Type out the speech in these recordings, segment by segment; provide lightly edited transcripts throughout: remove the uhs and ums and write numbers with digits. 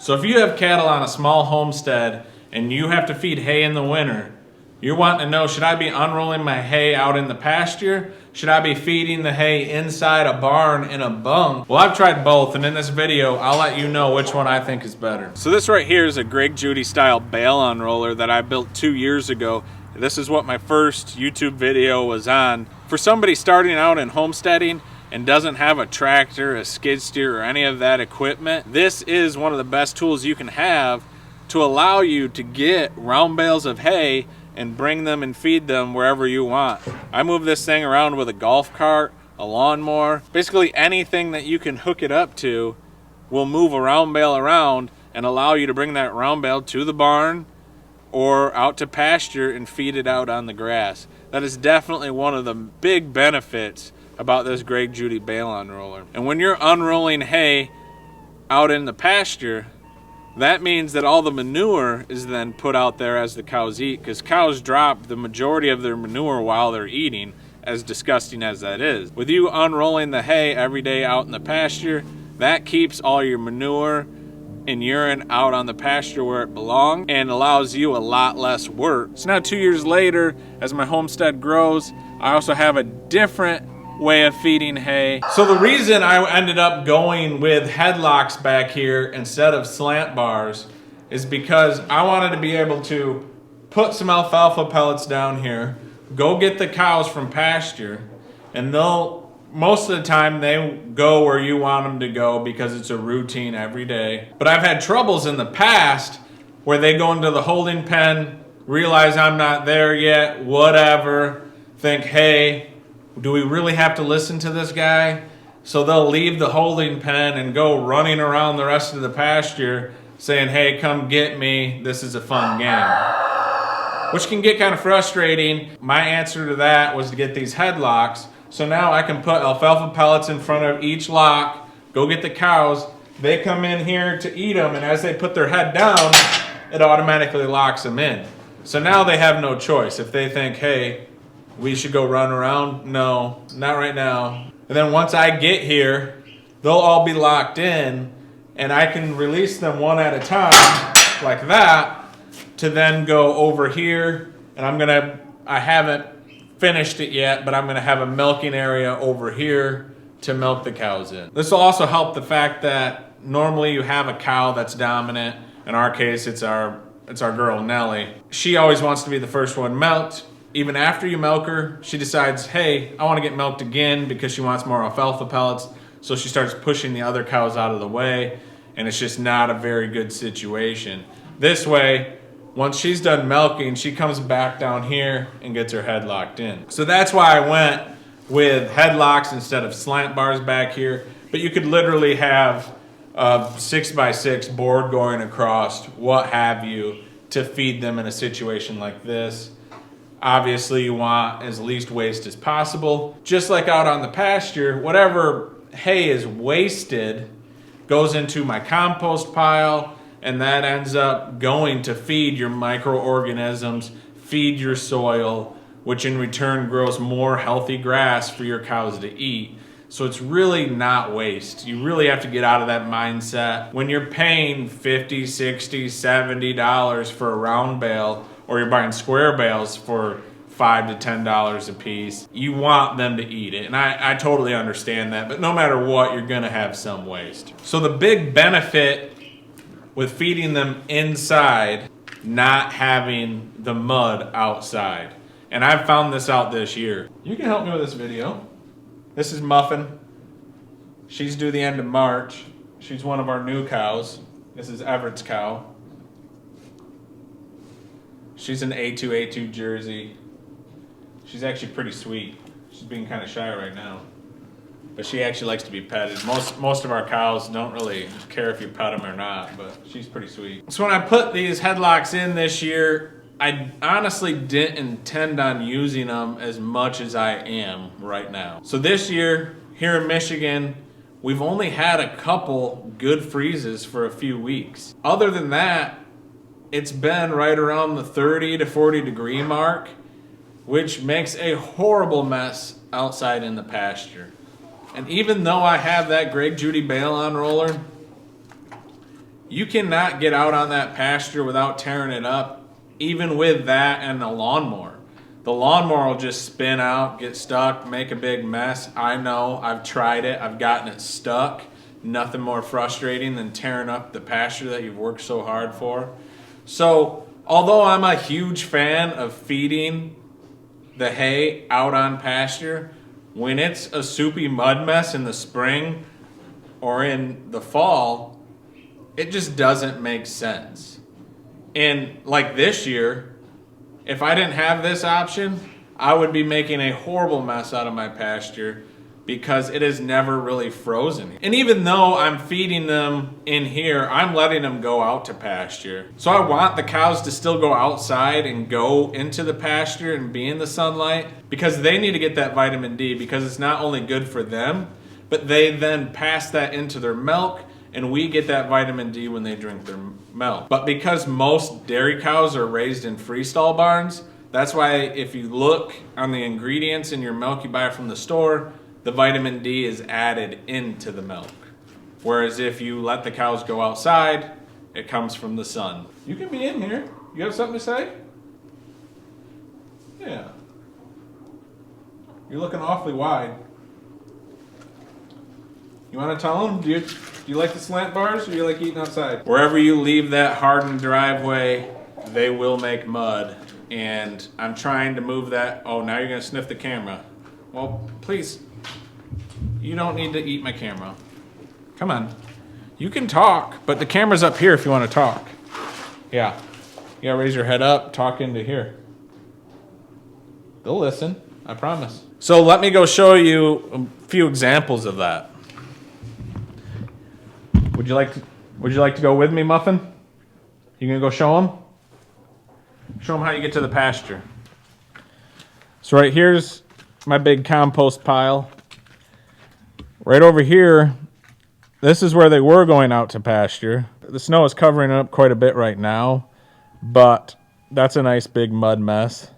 So if you have cattle on a small homestead and you have to feed hay in the winter, you're wanting to know, should I be unrolling my hay out in the pasture? Should I be feeding the hay inside a barn in a bunk? Well, I've tried both, and in this video, I'll let you know which one I think is better. So this right here is a Greg Judy style bale unroller that I built 2 years ago. This is what my first YouTube video was on. For somebody starting out in homesteading and doesn't have a tractor, a skid steer, or any of that equipment, this is one of the best tools you can have to allow you to get round bales of hay and bring them and feed them wherever you want. I move this thing around with a golf cart, a lawnmower, basically anything that you can hook it up to will move a round bale around and allow you to bring that round bale to the barn or out to pasture and feed it out on the grass. That is definitely one of the big benefits about this Greg Judy bale unroller. And when you're unrolling hay out in the pasture, that means that all the manure is then put out there as the cows eat, because cows drop the majority of their manure while they're eating, as disgusting as that is. With you unrolling the hay every day out in the pasture, that keeps all your manure and urine out on the pasture where it belongs and allows you a lot less work. So now 2 years later, as my homestead grows, I also have a different way of feeding hay. So the reason I ended up going with headlocks back here instead of slant bars is because I wanted to be able to put some alfalfa pellets down here, go get the cows from pasture, and they'll, most of the time they go where you want them to go because it's a routine every day. But I've had troubles in the past where they go into the holding pen, realize I'm not there yet, whatever, think, hey, do we really have to listen to this guy? So they'll leave the holding pen and go running around the rest of the pasture saying, hey, come get me, this is a fun game. Which can get kind of frustrating. My answer to that was to get these headlocks. So now I can put alfalfa pellets in front of each lock, go get the cows, they come in here to eat them, and as they put their head down, it automatically locks them in. So now they have no choice. If they think, hey, we should go run around, no, not right now. And then once I get here, they'll all be locked in, and I can release them one at a time, like that, to then go over here, and I haven't finished it yet, but I'm gonna have a milking area over here to milk the cows in. This will also help the fact that normally you have a cow that's dominant. In our case, it's our girl Nellie. She always wants to be the first one milked. Even after you milk her, she decides, hey, I want to get milked again because she wants more alfalfa pellets. So she starts pushing the other cows out of the way, and it's just not a very good situation. This way, once she's done milking, she comes back down here and gets her head locked in. So that's why I went with headlocks instead of slant bars back here. But you could literally have a 6x6 board going across, what have you, to feed them in a situation like this. Obviously, you want as least waste as possible. Just like out on the pasture, whatever hay is wasted goes into my compost pile, and that ends up going to feed your microorganisms, feed your soil, which in return grows more healthy grass for your cows to eat. So it's really not waste. You really have to get out of that mindset. When you're paying $50, $60, $70 for a round bale, or you're buying square bales for $5 to $10 a piece, you want them to eat it. And I totally understand that, but no matter what, you're gonna have some waste. So the big benefit with feeding them inside, not having the mud outside. And I've found this out this year. You can help me with this video. This is Muffin. She's due the end of March. She's one of our new cows. This is Everett's cow. She's an A2 Jersey. She's actually pretty sweet. She's being kind of shy right now. But she actually likes to be petted. Most of our cows don't really care if you pet them or not, but she's pretty sweet. So when I put these headlocks in this year, I honestly didn't intend on using them as much as I am right now. So this year, here in Michigan, we've only had a couple good freezes for a few weeks. Other than that, it's been right around the 30 to 40 degree mark, which makes a horrible mess outside in the pasture. And even though I have that Greg Judy bale unroller, You cannot get out on that pasture without tearing it up, even with that and the lawnmower. The lawnmower will just spin out, get stuck, make a big mess. I know, I've tried it, I've gotten it stuck. Nothing more frustrating than tearing up the pasture that you've worked so hard for. So, although I'm a huge fan of feeding the hay out on pasture, when it's a soupy mud mess in the spring or in the fall, it just doesn't make sense. And like this year, if I didn't have this option, I would be making a horrible mess out of my pasture because it is never really frozen. And even though I'm feeding them in here, I'm letting them go out to pasture. So I want the cows to still go outside and go into the pasture and be in the sunlight because they need to get that vitamin D, because it's not only good for them, but they then pass that into their milk, and we get that vitamin D when they drink their milk. But because most dairy cows are raised in freestall barns, that's why if you look on the ingredients in your milk you buy from the store, the vitamin D is added into the milk. Whereas if you let the cows go outside, it comes from the sun. You can be in here. You have something to say? Yeah. You're looking awfully wide. You want to tell them? Do you like the slant bars, or do you like eating outside? Wherever you leave that hardened driveway, they will make mud. And I'm trying to move that. Oh, now you're going to sniff the camera. Well, please. You don't need to eat my camera. Come on. You can talk, but the camera's up here if you want to talk. Yeah. You gotta raise your head up, talk into here. They'll listen, I promise. So let me go show you a few examples of that. Would you like to go with me, Muffin? You gonna go show them? Show them how you get to the pasture. So right here's my big compost pile. Right over here, this is where they were going out to pasture. The snow is covering it up quite a bit right now, but that's a nice big mud mess.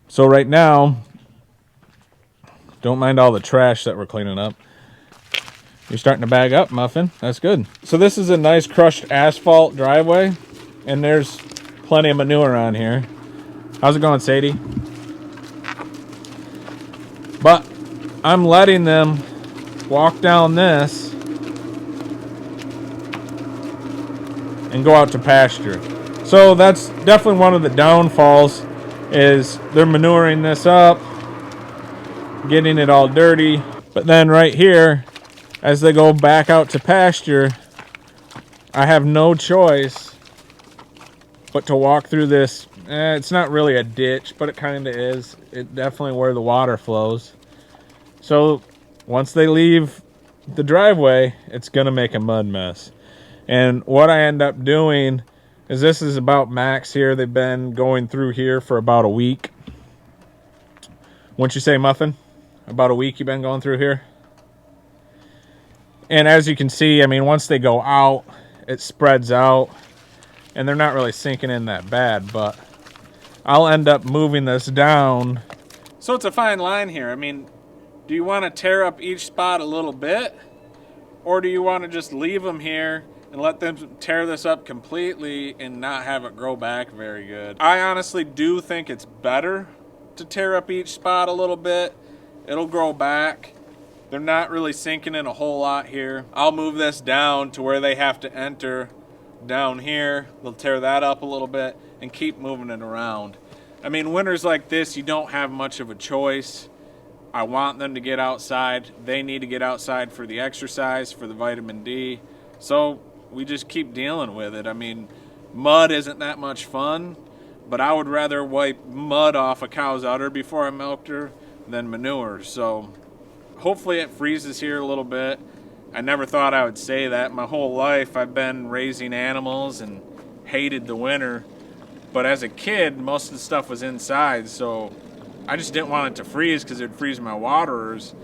So right now, don't mind all the trash that we're cleaning up. You're starting to bag up, Muffin. That's good. So this is a nice crushed asphalt driveway, and there's plenty of manure on here. How's it going, Sadie? But I'm letting them walk down this and go out to pasture. So that's definitely one of the downfalls, is they're manuring this up, getting it all dirty. But then right here, as they go back out to pasture, I have no choice but to walk through this. It's not really a ditch, but it kind of is. It's definitely where the water flows. So once they leave the driveway, it's gonna make a mud mess. And what I end up doing is, this is about max here. They've been going through here for about a week. Wouldn't you say, Muffin? About a week you've been going through here? And as you can see, I mean, once they go out, it spreads out, and they're not really sinking in that bad, but I'll end up moving this down. So it's a fine line here. I mean, do you want to tear up each spot a little bit, or do you want to just leave them here and let them tear this up completely and not have it grow back very good? I honestly do think it's better to tear up each spot a little bit. It'll grow back. They're not really sinking in a whole lot here. I'll move this down to where they have to enter down here. They'll tear that up a little bit and keep moving it around. I mean, winters like this, you don't have much of a choice. I want them to get outside. They need to get outside for the exercise, for the vitamin D. So we just keep dealing with it. I mean, mud isn't that much fun, but I would rather wipe mud off a cow's udder before I milked her than manure. So hopefully it freezes here a little bit. I never thought I would say that. My whole life I've been raising animals and hated the winter. But as a kid, most of the stuff was inside, so I just didn't want it to freeze because it would freeze my waterers.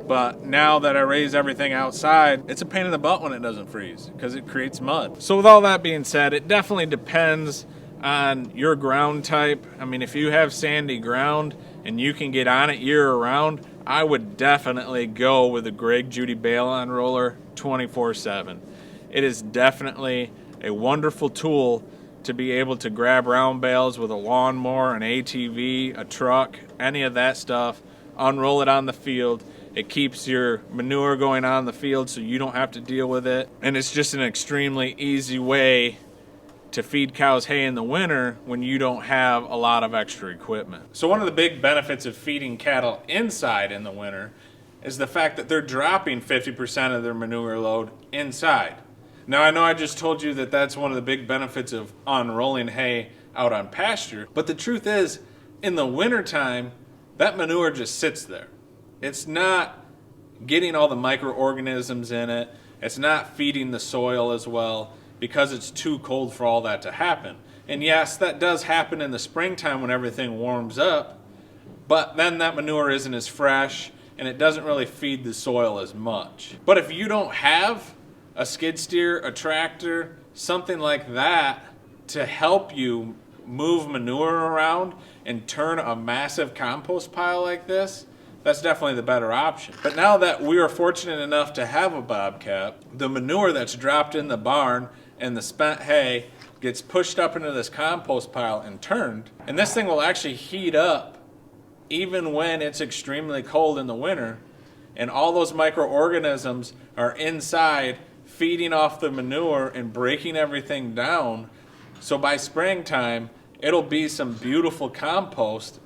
But now that I raise everything outside, it's a pain in the butt when it doesn't freeze because it creates mud. So with all that being said, it definitely depends on your ground type. I mean, if you have sandy ground and you can get on it year round, I would definitely go with a Greg Judy bale on roller 24/7. it is definitely a wonderful tool to be able to grab round bales with a lawnmower, an ATV, a truck, any of that stuff, unroll it on the field. It keeps your manure going on the field so you don't have to deal with it. And it's just an extremely easy way to feed cows hay in the winter when you don't have a lot of extra equipment. So one of the big benefits of feeding cattle inside in the winter is the fact that they're dropping 50% of their manure load inside. Now I know I just told you that that's one of the big benefits of unrolling hay out on pasture, but the truth is, in the wintertime, that manure just sits there. It's not getting all the microorganisms in it. It's not feeding the soil as well because it's too cold for all that to happen. And yes, that does happen in the springtime when everything warms up, but then that manure isn't as fresh and it doesn't really feed the soil as much. But if you don't have a skid steer, a tractor, something like that to help you move manure around and turn a massive compost pile like this, that's definitely the better option. But now that we are fortunate enough to have a bobcat, the manure that's dropped in the barn and the spent hay gets pushed up into this compost pile and turned, and this thing will actually heat up even when it's extremely cold in the winter, and all those microorganisms are inside feeding off the manure and breaking everything down. So by springtime, it'll be some beautiful compost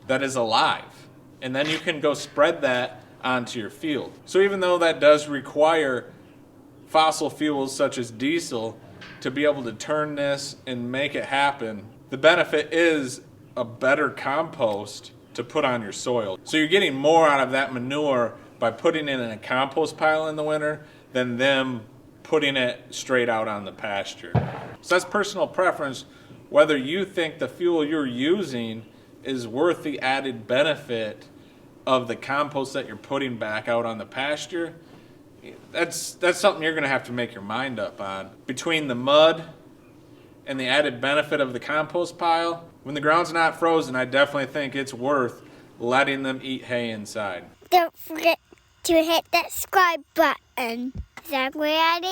that is alive. And then you can go spread that onto your field. So even though that does require fossil fuels such as diesel to be able to turn this and make it happen, the benefit is a better compost to put on your soil. So you're getting more out of that manure by putting it in a compost pile in the winter than them putting it straight out on the pasture. So that's personal preference, whether you think the fuel you're using is worth the added benefit of the compost that you're putting back out on the pasture. That's something you're going to have to make your mind up on. Between the mud and the added benefit of the compost pile, when the ground's not frozen, I definitely think it's worth letting them eat hay inside. Don't forget to hit that subscribe button. Is that a great idea?